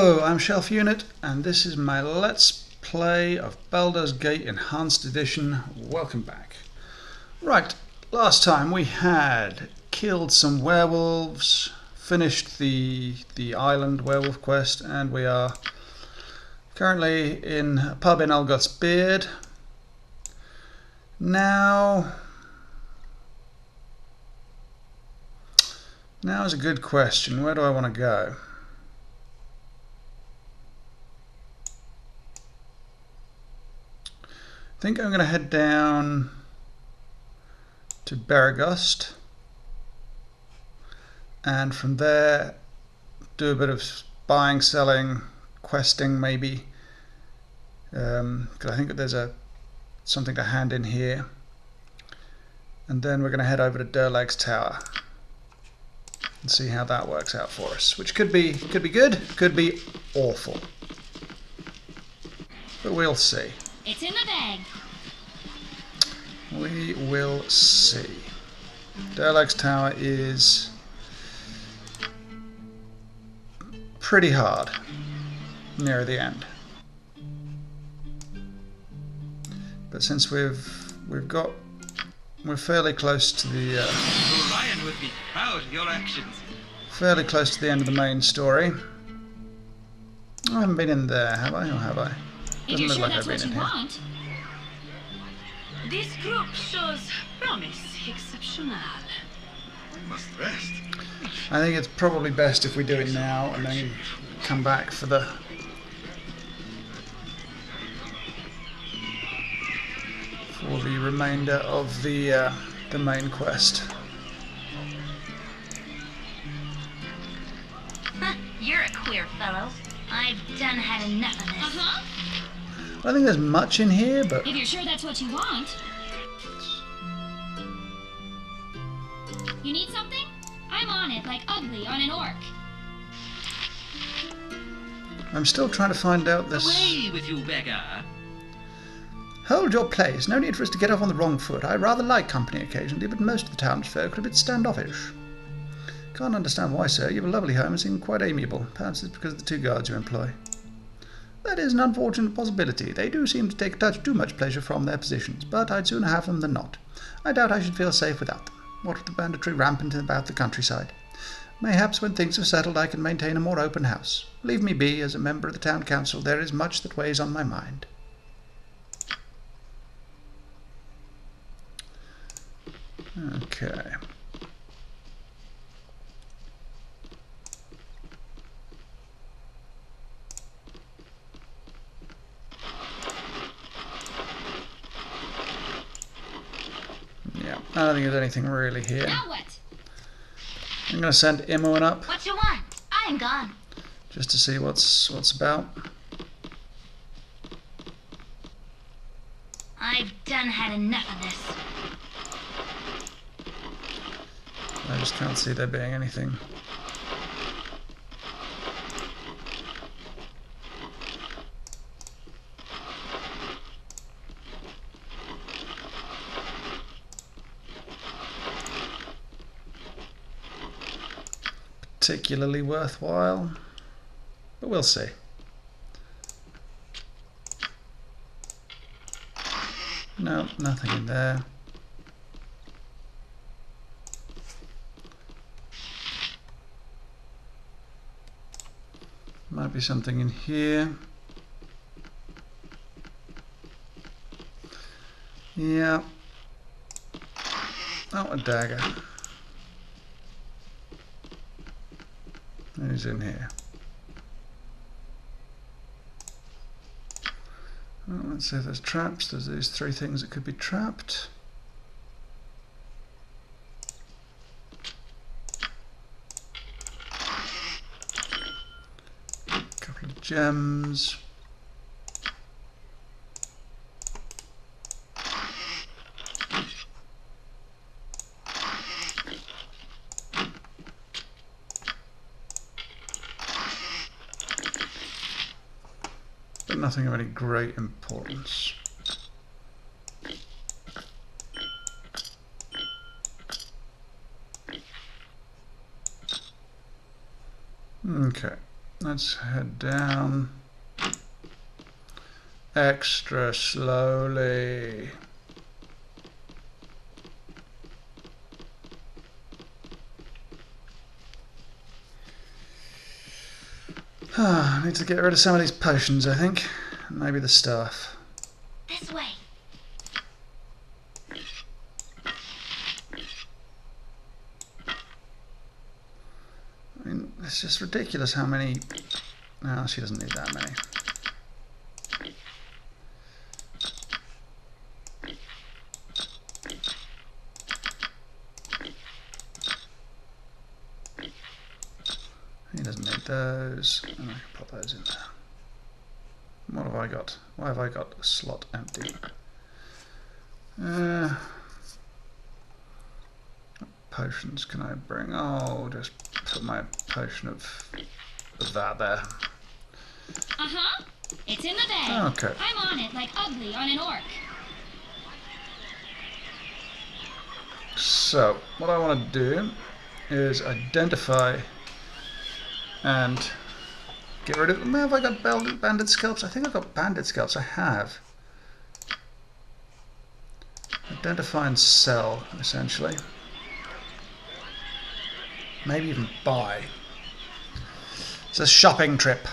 Hello, I'm Shelf Unit, and this is my Let's Play of Baldur's Gate Enhanced Edition. Welcome back. Right, last time we had killed some werewolves, finished the island werewolf quest, and we are currently in a pub in Olgoth's Beard. Now is a good question. Where do I want to go? I think I'm going to head down to Beregost, and from there do a bit of buying, selling, questing maybe, because I think that there's something to hand in here, and then we're going to head over to Durlag's Tower and see how that works out for us, which could be good, could be awful, but we'll see. It's in the bag. We will see. Durlag's Tower is pretty hard near the end, but since we're fairly close to the Orion would be proud of your actions. fairly close to the end of the main story. I haven't been in there, have I? Or have I? If you're sure that's what you want. This group shows promise exceptional. We must rest. I think it's probably best if we do it now and then come back for the remainder of the main quest. You're a queer fellow. I've done had enough of this. I don't think there's much in here, but If you're sure that's what you want. You need something? I'm on it, like Ugly on an orc. I'm still trying to find out this. Away with you, beggar. Hold your place. No need for us to get off on the wrong foot. I rather like company occasionally, but most of the townsfolk are a bit standoffish. Can't understand why, sir. You have a lovely home and seem quite amiable. Perhaps it's because of the two guards you employ. That is an unfortunate possibility. They do seem to take a touch too much pleasure from their positions, but I'd sooner have them than not. I doubt I should feel safe without them. What with the banditry rampant about the countryside. Mayhaps when things have settled I can maintain a more open house. Leave me be, as a member of the town council there is much that weighs on my mind. Okay. Yeah, I don't think there's anything really here. Now what? I'm going to send Imoen up What you want? I am gone. just to see what's about. I've done had enough of this. I just can't see there being anything. Particularly worthwhile, but we'll see. No, nothing in there. Might be something in here. Yeah. Oh, a dagger. Who's in here? Well, let's see if there's traps. There's these three things that could be trapped. A couple of gems. But nothing of any great importance. Okay, Let's head down extra slowly. I need to get rid of some of these potions, I think. Maybe the staff. This way. I mean, it's just ridiculous how many... No, she doesn't need that many. He doesn't need those, and I can pop those in there. What have I got? Why have I got a slot empty? Potions can I bring? Oh, just put my potion of that there. Uh-huh. It's in the bag. Okay. I'm on it like ugly on an orc. So, what I want to do is identify and get rid of... Have I got banded scalps? I think I've got banded scalps. I have. Identify and sell, essentially. Maybe even buy. It's a shopping trip.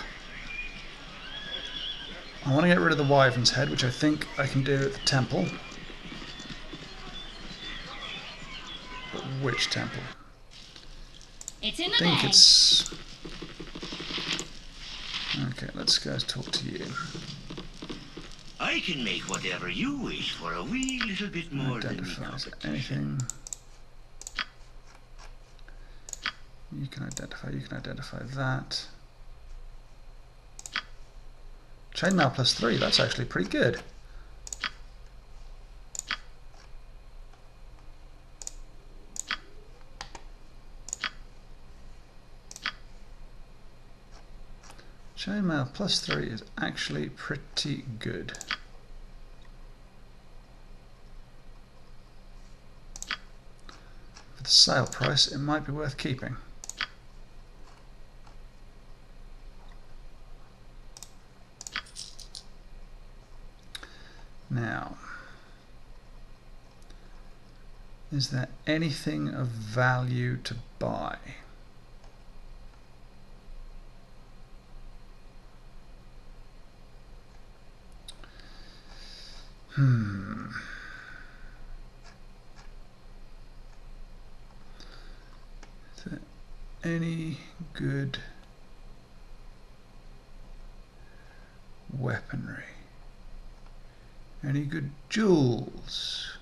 I want to get rid of the wyvern's head, which I think I can do at the temple. But which temple? It's in the I think bag. it's... Okay, let's go talk to you. I can make whatever you wish for a wee little bit more than me. Identify. Is there anything you can identify? You can identify that. Chainmail +3, that's actually pretty good. Chainmail +3 is actually pretty good. For the sale price, it might be worth keeping. Now, is there anything of value to buy? Is there any good weaponry? Any good jewels?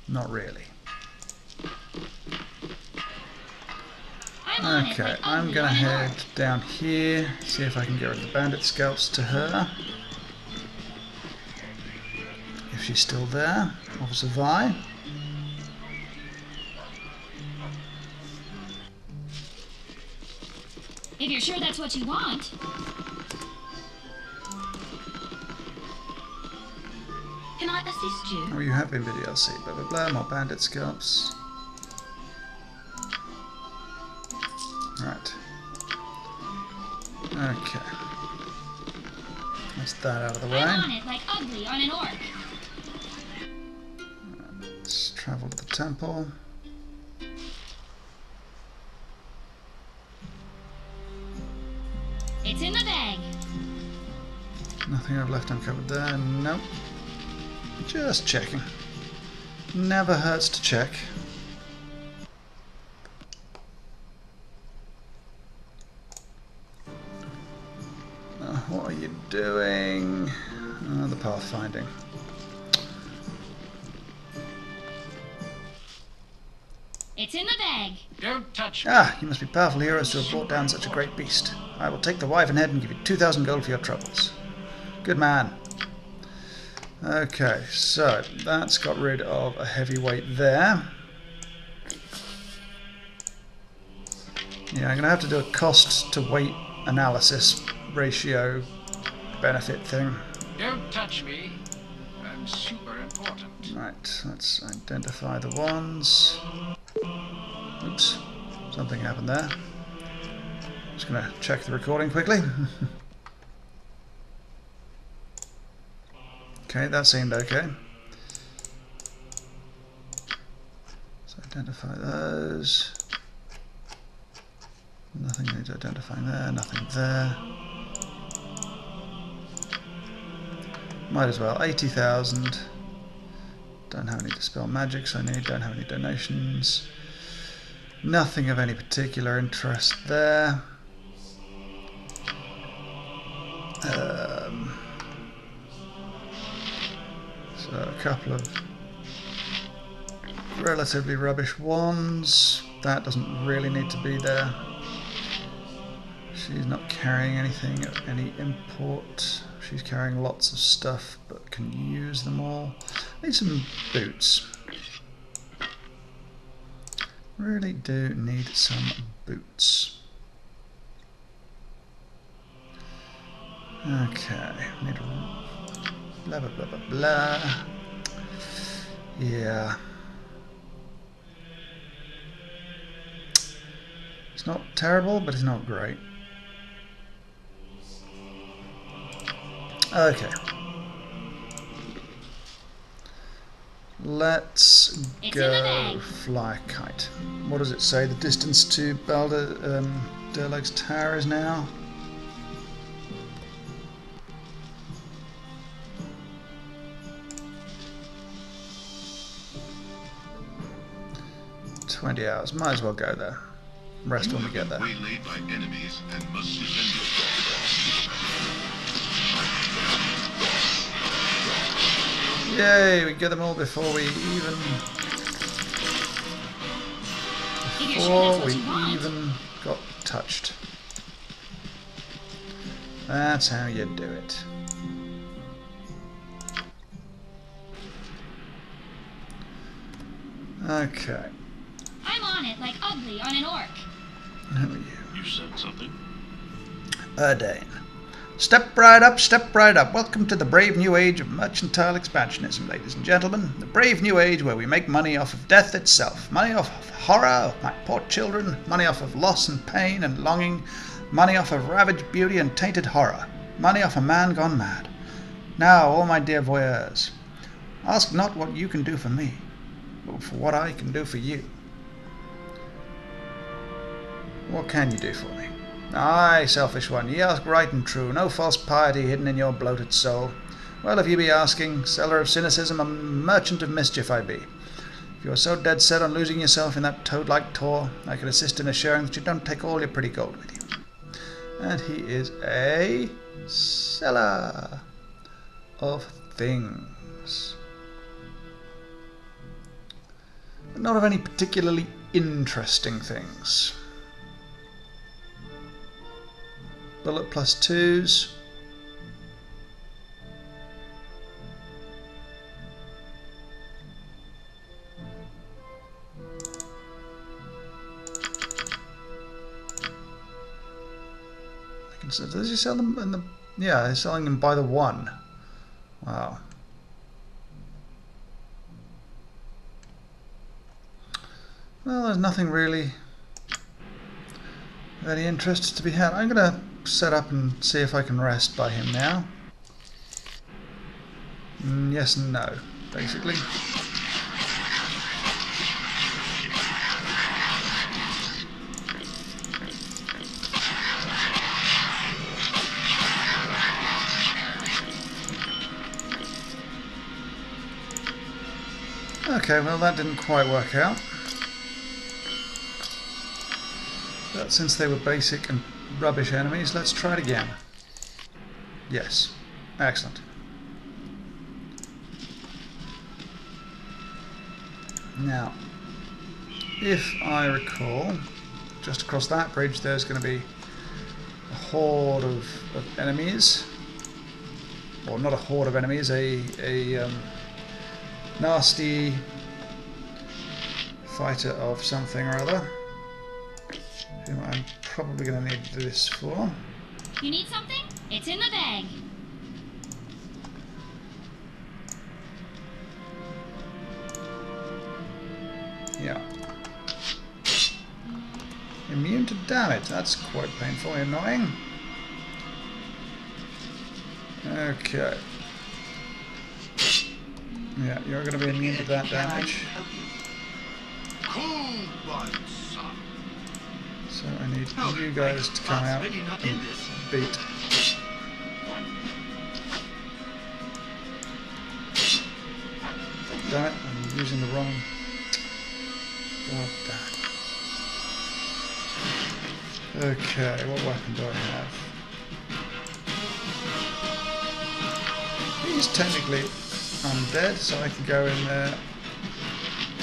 Not really. I'm on it Okay, like I'm ugly gonna on an head orc. down here, see if I can get rid of the bandit scalps to her. If she's still there, Officer Vi. If you're sure that's what you want. Can I assist you? Oh, you have been with DLC, blah blah blah, more bandit scalps. Right. Okay. That's that out of the way. I'm on it like ugly on an orc. Let's travel to the temple. It's in the bag. Nothing I've left uncovered there. Nope. Just checking. Never hurts to check. What are you doing? The pathfinding. It's in the bag. Don't touch me. Ah, you must be powerful heroes to have brought down such a great beast. I will take the wyvern head and give you 2,000 gold for your troubles. Good man. Okay, so that's got rid of a heavyweight there. Yeah, I'm going to have to do a cost to weight analysis ratio benefit thing. Don't touch me. I'm super important. Right, let's identify the ones. Oops, something happened there. Just going to check the recording quickly. Okay, that seemed okay. So identify those. Nothing needs identifying there, nothing there. Might as well. 80,000. Don't have any dispel magics I need, don't have any donations. Nothing of any particular interest there. So a couple of relatively rubbish ones. That doesn't really need to be there. She's not carrying anything of any import. She's carrying lots of stuff but can use them all. Need some boots. Really do need some boots. Okay, need a blah blah blah blah blah. Yeah. It's not terrible, but it's not great. Okay. Let's go fly a kite. What does it say? The distance to Baldur, Durlag's tower is now? $20 hours. Might as well go there. Rest when we get there. Waylaid by enemies and must defend yourself. Yay, we get them all before we even got touched. That's how you do it. Okay. I'm on it like ugly on an orc. Who are you? You said something? Erdane. Step right up, step right up. Welcome to the brave new age of mercantile expansionism, ladies and gentlemen. The brave new age where we make money off of death itself. Money off of horror of my poor children. Money off of loss and pain and longing. Money off of ravaged beauty and tainted horror. Money off a man gone mad. Now, all my dear voyeurs, ask not what you can do for me, but for what I can do for you. What can you do for me? Aye, selfish one, ye ask right and true, no false piety hidden in your bloated soul. Well, if ye be asking, seller of cynicism, a merchant of mischief I be. If you are so dead set on losing yourself in that toad-like tour, I can assist in assuring that you don't take all your pretty gold with you. And he is a seller of things. But not of any particularly interesting things. Bullet plus 2s. So does he sell them in the... Yeah, he's selling them by the one. Wow. Well, there's nothing really of any interest to be had. I'm going to set up and see if I can rest by him now. Yes and no, basically. Okay, well that didn't quite work out. But since they were basic and rubbish enemies, let's try it again. Yes. Excellent. Now, if I recall, just across that bridge there's going to be a horde of enemies. Or not a horde of enemies, a nasty fighter of something or other, whom I'm probably going to need this for. You need something? It's in the bag. Yeah. Immune to damage. That's quite painfully annoying. Okay. Yeah, you're going to be immune to that damage. Cool one, son. So I need you guys to come out and beat. Damn it, I'm using the wrong... God damn. Okay, what weapon do I have? He's technically undead, so I can go in there.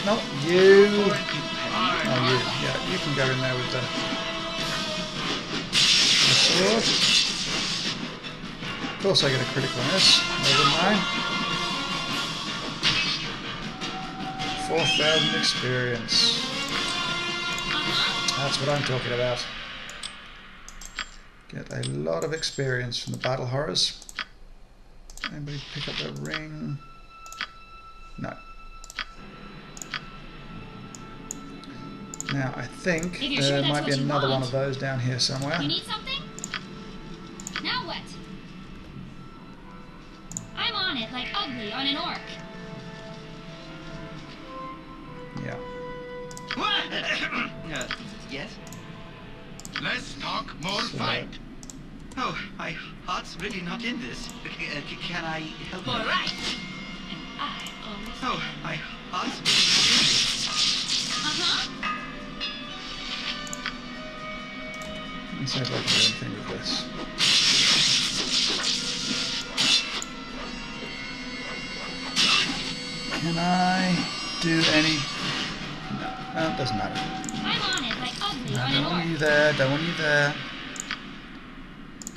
Not you! Oh, you. Yeah, you can go in there with the sword. Of course I get a critical on this. Never mind. 4,000 experience. That's what I'm talking about. Get a lot of experience from the battle horrors. Anybody pick up the ring? No. Now I think there might be another one of those down here somewhere. You need something? Now what? I'm on it like ugly on an orc. Yeah. Yes? Less talk, more fight. Oh, my heart's really not in this. Can I help you? All right. And I always. Oh, my heart's really not in this. Let me see if I can do anything with this. Can I do any... No, it doesn't matter. I'm on it like ugly No, on an don't want orc. you there, don't want you there.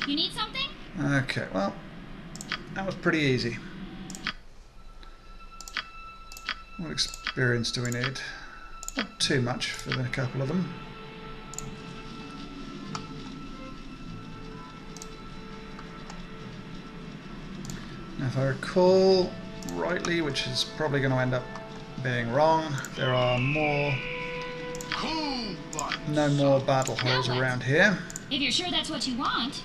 You need something? Okay, well, that was pretty easy. What experience do we need? Not too much for a couple of them. Now, if I recall rightly, which is probably going to end up being wrong, there are no more battle horrors around here. If you're sure that's what you want.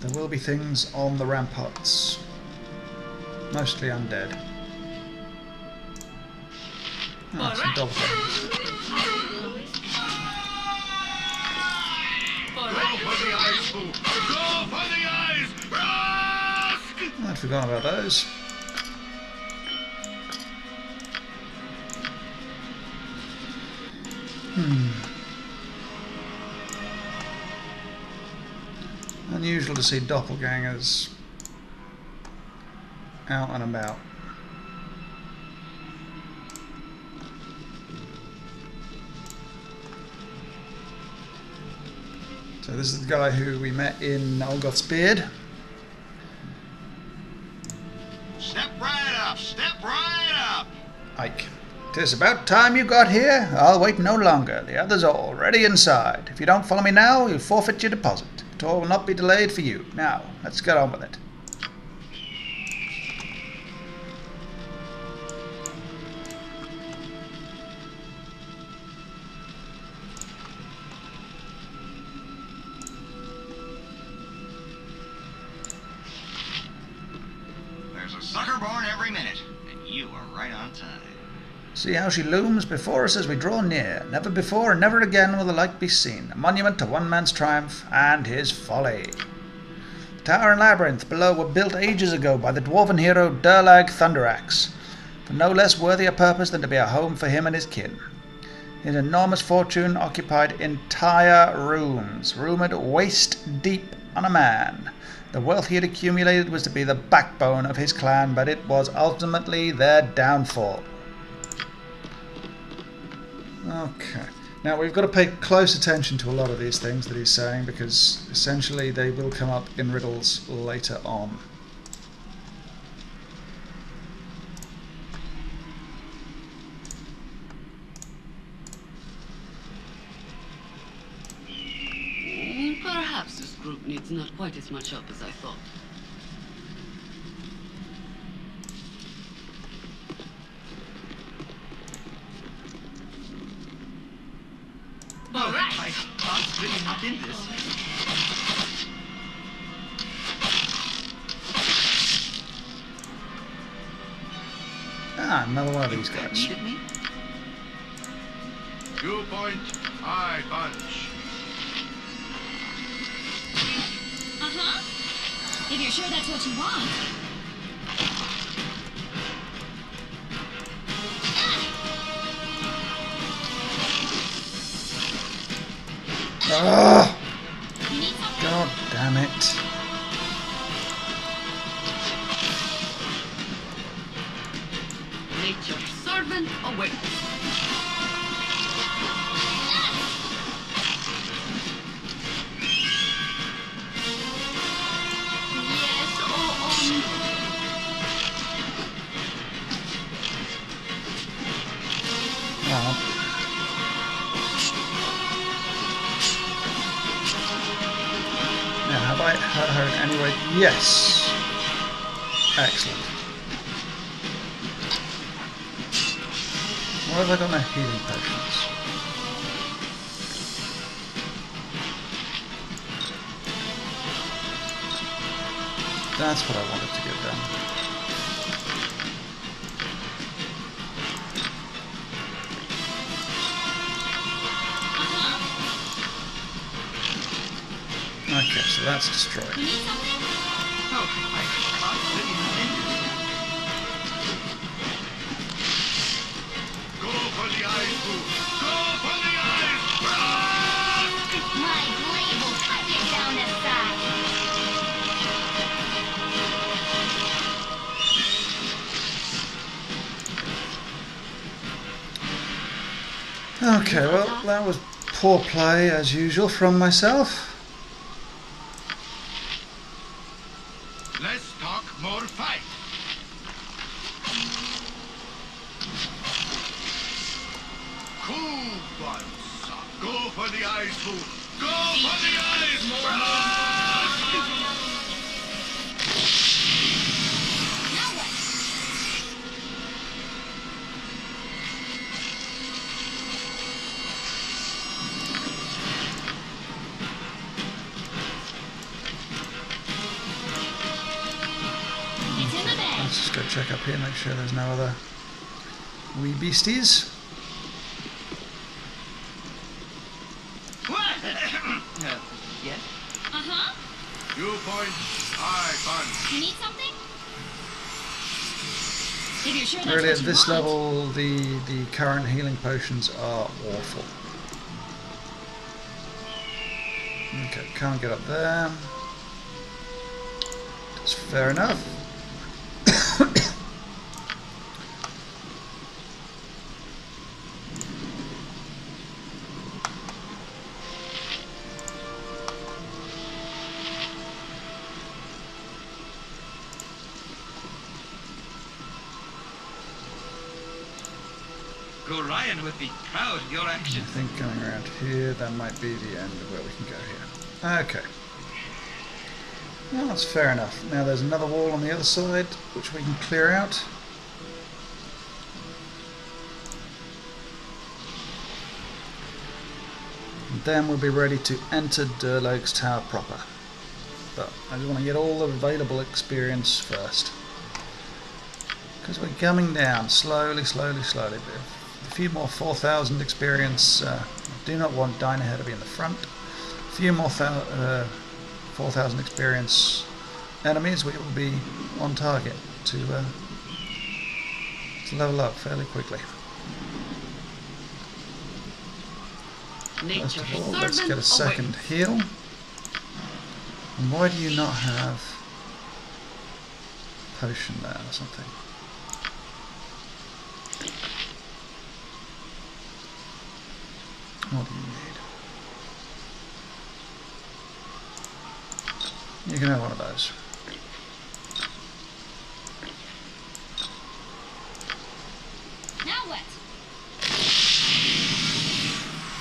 There will be things on the ramparts, mostly undead. Oh, some double things. Go for the eyes, fool! Go for the eyes! Rask! I'd forgotten about those. Unusual to see doppelgangers out and about. So this is the guy who we met in Olgoth's Beard. Step right up! Step right up! Ike. 'Tis about time you got here. I'll wait no longer. The others are already inside. If you don't follow me now, you'll forfeit your deposit. The tour will not be delayed for you. Now, let's get on with it. There's a sucker born every minute, and you are right on time. See how she looms before us as we draw near. Never before and never again will the like be seen. A monument to one man's triumph and his folly. The tower and labyrinth below were built ages ago by the dwarven hero Durlag Thunderaxe, for no less worthy a purpose than to be a home for him and his kin. His enormous fortune occupied entire rooms, rumoured waist deep on a man. The wealth he had accumulated was to be the backbone of his clan, but it was ultimately their downfall. Okay, now we've got to pay close attention to a lot of these things that he's saying, because essentially they will come up in riddles later on. Perhaps this group needs not quite as much help as I thought. heart's really not in this. Ah, another one of these guys. Needed me? You point, I punch. Uh-huh. If you're sure that's what you want. Ah! You need something? God damn it. Nature's servant awaits. Yes, Oh. Now, have I hurt her in any way? Yes. Excellent. What have I got my healing potions? That's what I wanted to get done. Okay, so that's destroyed. You need something? Oh, my heart's really not in this. Go for the eyes, Boo! Go for the eyes! My blade will cut you down to size. Okay, well, that was poor play as usual from myself. Less talk, more fight. Cool ones. Go for the eyes, Boo! Go for the eyes! It's in the bag. Let's just go check up here, make sure there's no other wee beasties. Yes? Uh-huh. You point, I punch. You need something? If you're sure that's Really, what at you this want. level, the current healing potions are awful. Okay, can't get up there. That's fair enough. Gorion would be proud of your I actions. think going around here, that might be the end of where we can go here. Okay. Well, that's fair enough. Now there's another wall on the other side, which we can clear out. And then we'll be ready to enter Durlog's Tower proper. But I just want to get all the available experience first. Because we're coming down slowly, slowly, slowly. A few more 4,000 experience. I do not want Dynahead to be in the front. A few more 4,000 experience enemies. We will be on target to level up fairly quickly. First Nature's of all, let's servant get a second awaits. heal. And why do you not have potion there or something? What do you need? You can have one of those. Now what?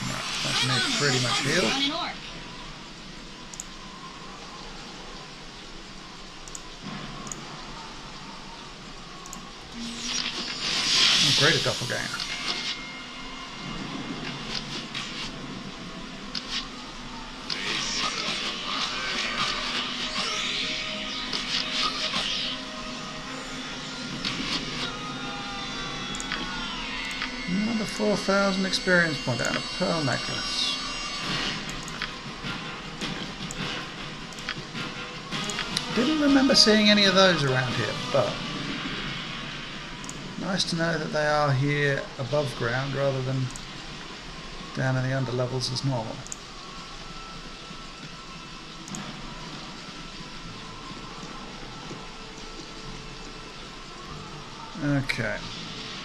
Right, that's me pretty much healed. On an orc. Oh, great, a doppelganger. Another 4,000 experience point and a pearl necklace. Didn't remember seeing any of those around here, but nice to know that they are here above ground rather than down in the underlevels as normal. Okay,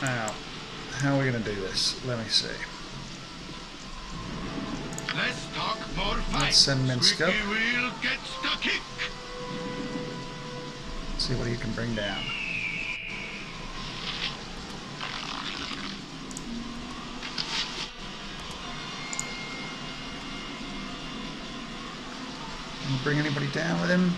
now, how are we going to do this? Let me see. Let's talk more fight. Let's send Minsk up. Squeaky wheel gets the kick. See what he can bring down. Can you bring anybody down with him?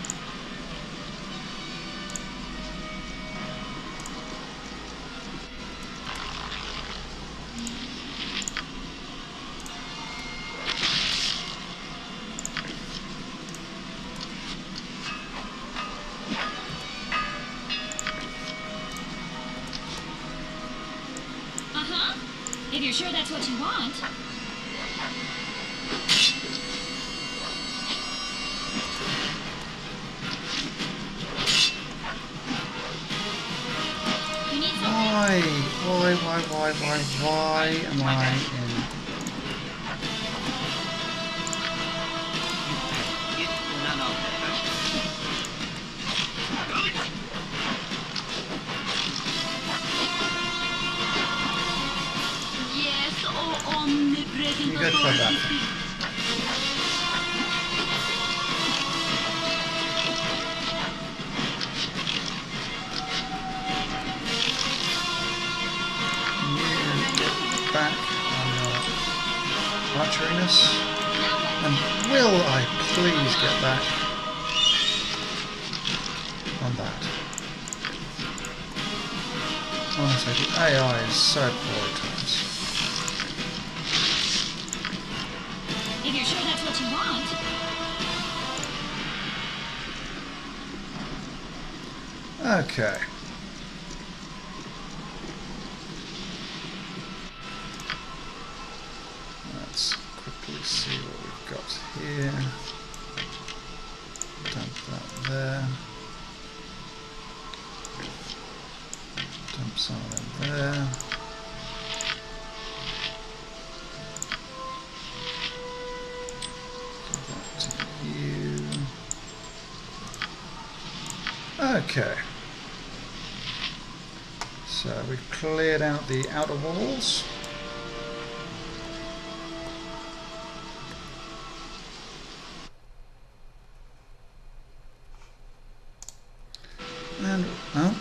If you're sure that's what you want. You need something? Why am I in... It's none of that. Yes, oh omnipresent You go try that. You back on your archeriness. And will I please get back on that? Honestly, the AI is so poor at times. If you're sure that's what you want. Okay. Let's quickly see what we've got here. Dump that there. Dump some of them there. Give that to you. Okay. So we've cleared out the outer walls. And, well,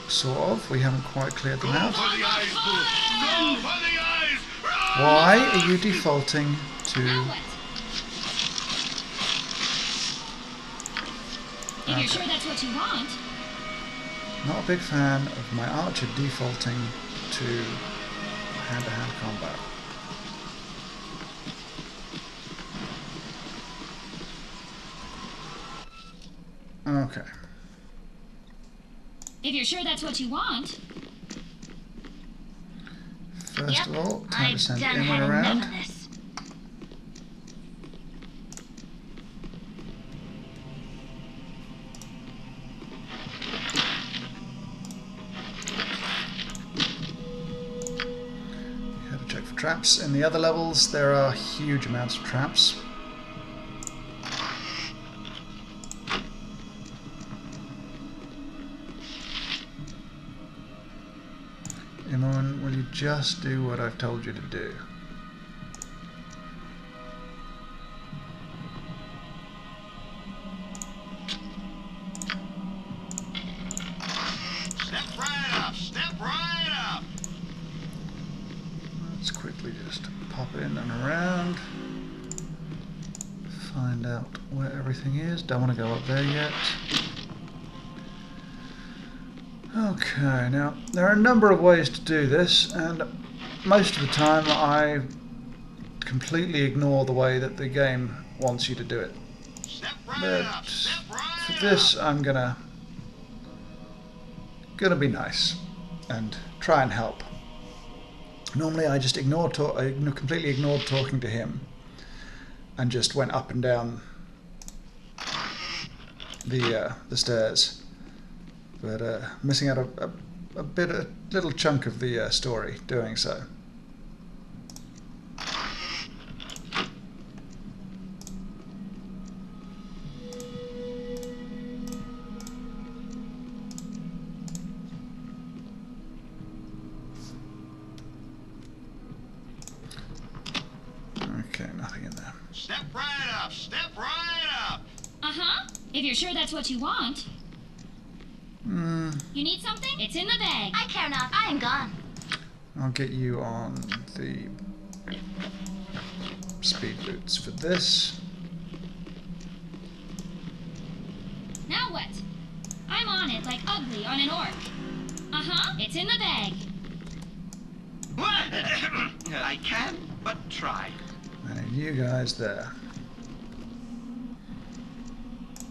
sort of. We haven't quite cleared them Go out. for the eyes, Boo. Go for the eyes. Run! Why are you defaulting to... Now what? If Okay. you're sure that's what you want. Not a big fan of my archer defaulting to hand-to-hand combat. Okay. If you're sure that's what you want. First Yep, of all, time to I've send done Inward had around. enough of this. You have to check for traps. In the other levels, there are huge amounts of traps. Imoen, will you just do what I've told you to do? Step right up. Step right up. Let's quickly just pop in and around. Find out where everything is. Don't want to go up there yet. Okay, now there are a number of ways to do this, and most of the time I completely ignore the way that the game wants you to do it. Step right But up. Step right for this, I'm gonna be nice and try and help. Normally I just completely ignored talking to him and just went up and down the stairs. But missing out a little chunk of the story doing so. Okay, nothing in there. Step right up. Step right up. Uh-huh. If you're sure that's what you want. You need something? It's in the bag. I care not. I am gone. I'll get you on the speed boots for this. Now what? I'm on it like ugly on an orc. Uh-huh. It's in the bag. I can but try. And you guys there.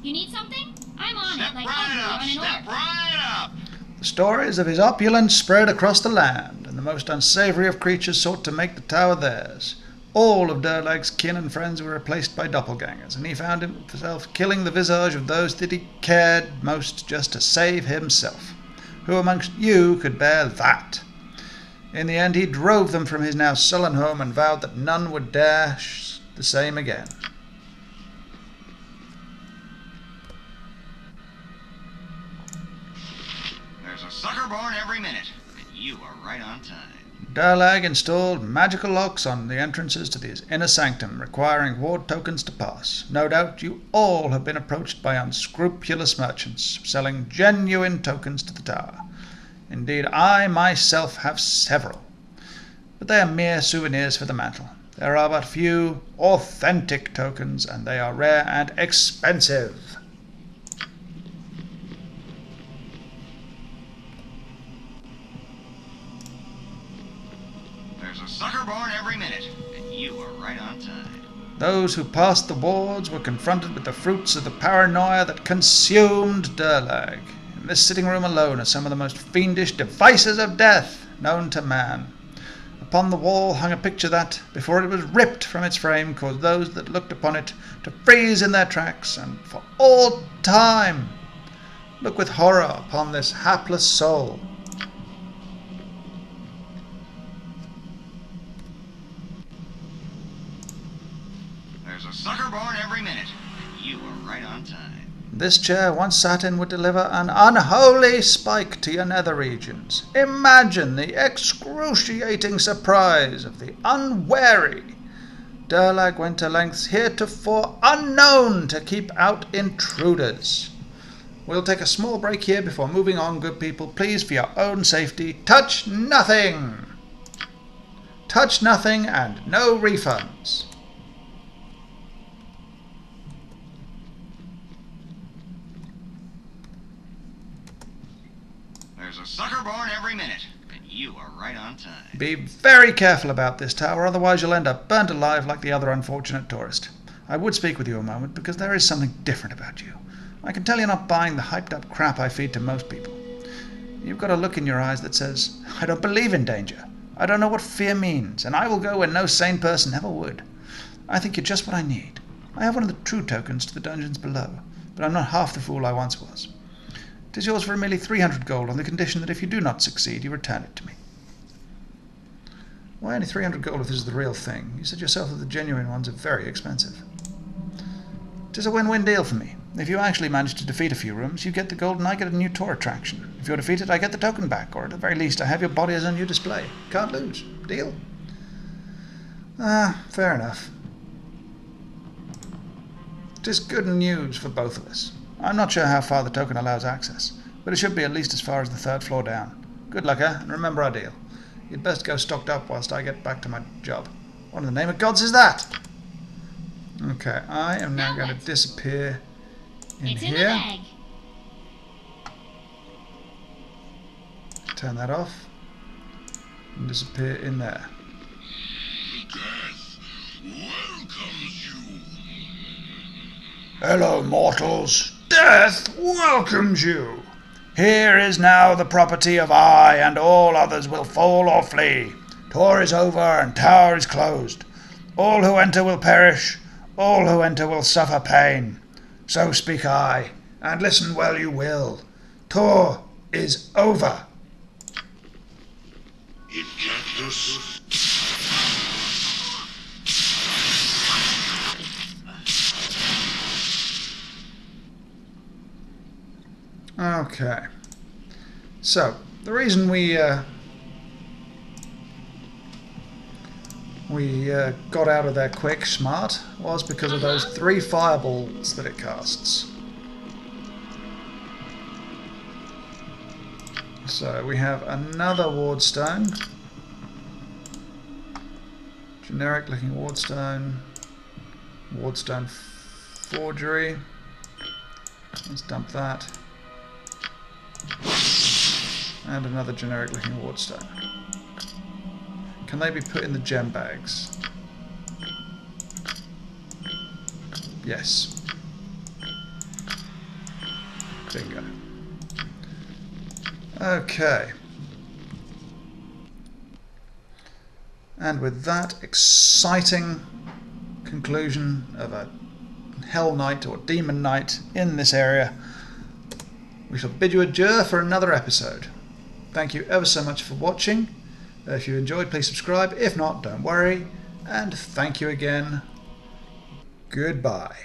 You need something? I'm on Step it like right ugly up. on an Step orc. right up. The stories of his opulence spread across the land, and the most unsavory of creatures sought to make the tower theirs. All of Durlag's kin and friends were replaced by doppelgangers, and he found himself killing the visage of those that he cared most just to save himself. Who amongst you could bear that? In the end, he drove them from his now sullen home and vowed that none would dare the same again. There's a sucker born every minute, and you are right on time. Durlag installed magical locks on the entrances to his inner sanctum, requiring ward tokens to pass. No doubt you all have been approached by unscrupulous merchants selling genuine tokens to the tower. Indeed, I myself have several, but they are mere souvenirs for the mantle. There are but few authentic tokens, and they are rare and expensive. There's a sucker born every minute, and you are right on time. Those who passed the wards were confronted with the fruits of the paranoia that consumed Durlag. In this sitting room alone are some of the most fiendish devices of death known to man. Upon the wall hung a picture that, before it was ripped from its frame, caused those that looked upon it to freeze in their tracks, and for all time look with horror upon this hapless soul. There's a sucker born every minute, and you are right on time. This chair once sat in would deliver an unholy spike to your nether regions. Imagine the excruciating surprise of the unwary. Durlag went to lengths heretofore unknown to keep out intruders. We'll take a small break here before moving on, good people. Please, for your own safety, touch nothing! Touch nothing and no refunds. There's a sucker born every minute, and you are right on time. Be very careful about this tower, otherwise you'll end up burnt alive like the other unfortunate tourist. I would speak with you a moment, because there is something different about you. I can tell you're not buying the hyped-up crap I feed to most people. You've got a look in your eyes that says, I don't believe in danger. I don't know what fear means, and I will go where no sane person ever would. I think you're just what I need. I have one of the true tokens to the dungeons below, but I'm not half the fool I once was. It is yours for merely 300 gold on the condition that if you do not succeed, you return it to me. Why only 300 gold if this is the real thing? You said yourself that the genuine ones are very expensive. It is a win-win deal for me. If you actually manage to defeat a few rooms, you get the gold and I get a new tour attraction. If you're defeated, I get the token back, or at the very least, I have your body as a new display. Can't lose. Deal? Fair enough. It is good news for both of us. I'm not sure how far the token allows access, but it should be at least as far as the 3rd floor down. Good luck, and remember our deal. You'd best go stocked up whilst I get back to my job. What in the name of gods is that? Okay, I am now going to disappear in It's here. in the bag. Turn that off. And disappear in there. Death welcomes you. Hello, mortals. Death welcomes you. Here is now the property of I, and all others will fall or flee. Tor is over and tower is closed. All who enter will perish. All who enter will suffer pain. So speak I, and listen well you will. Tor is over. It can't Okay. So, the reason we got out of there quick, smart, was because of those 3 fireballs that it casts. So we have another wardstone. Generic looking wardstone. Wardstone forgery. Let's dump that. And another generic looking wardstone. Can they be put in the gem bags? Yes. Bingo. Okay. And with that exciting conclusion of a Hell Knight or Demon Knight in this area, we shall bid you adieu for another episode. Thank you ever so much for watching. If you enjoyed, please subscribe. If not, don't worry. And thank you again. Goodbye.